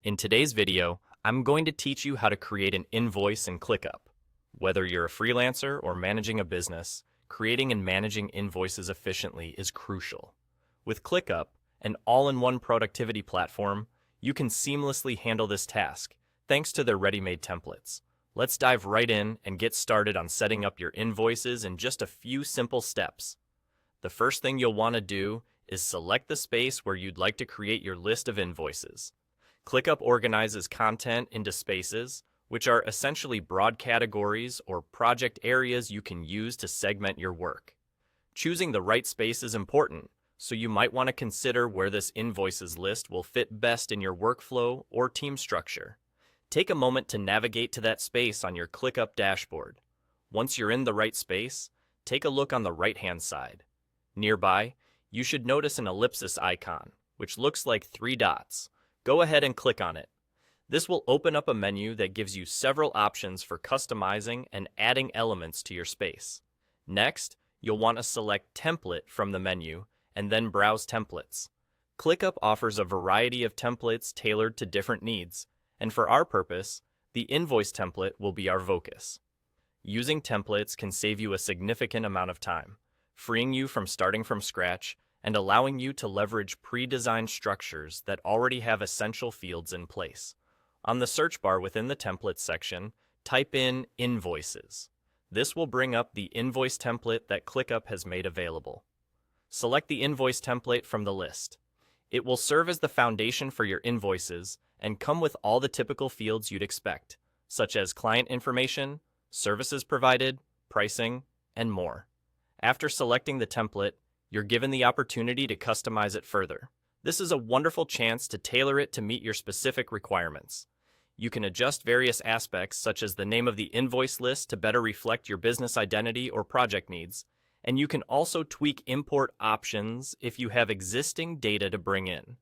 In today's video, I'm going to teach you how to create an invoice in ClickUp. Whether you're a freelancer or managing a business, creating and managing invoices efficiently is crucial. With ClickUp, an all-in-one productivity platform, you can seamlessly handle this task thanks to their ready-made templates. Let's dive right in and get started on setting up your invoices in just a few simple steps. The first thing you'll want to do is select the space where you'd like to create your list of invoices. ClickUp organizes content into spaces, which are essentially broad categories or project areas you can use to segment your work. Choosing the right space is important, so you might want to consider where this invoices list will fit best in your workflow or team structure. Take a moment to navigate to that space on your ClickUp dashboard. Once you're in the right space, take a look on the right-hand side. Nearby, you should notice an ellipsis icon, which looks like 3 dots. Go ahead and click on it. This will open up a menu that gives you several options for customizing and adding elements to your space. Next, you'll want to select Template from the menu and then browse templates. ClickUp offers a variety of templates tailored to different needs, and for our purpose, the invoice template will be our focus. Using templates can save you a significant amount of time, freeing you from starting from scratch and allowing you to leverage pre-designed structures that already have essential fields in place. On the search bar within the templates section, type in Invoices. This will bring up the invoice template that ClickUp has made available. Select the invoice template from the list. It will serve as the foundation for your invoices and come with all the typical fields you'd expect, such as client information, services provided, pricing, and more. After selecting the template, you're given the opportunity to customize it further. This is a wonderful chance to tailor it to meet your specific requirements. You can adjust various aspects such as the name of the invoice list to better reflect your business identity or project needs, and you can also tweak import options if you have existing data to bring in.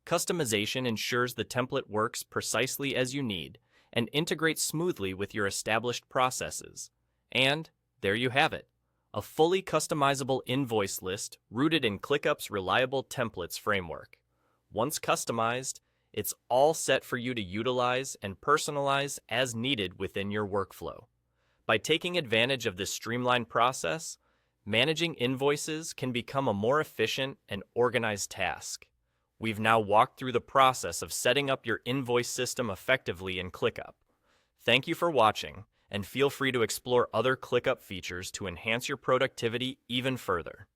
Customization ensures the template works precisely as you need and integrates smoothly with your established processes. And there you have it. A fully customizable invoice list rooted in ClickUp's reliable templates framework. Once customized, it's all set for you to utilize and personalize as needed within your workflow. By taking advantage of this streamlined process, managing invoices can become a more efficient and organized task. We've now walked through the process of setting up your invoice system effectively in ClickUp. Thank you for watching, and feel free to explore other ClickUp features to enhance your productivity even further.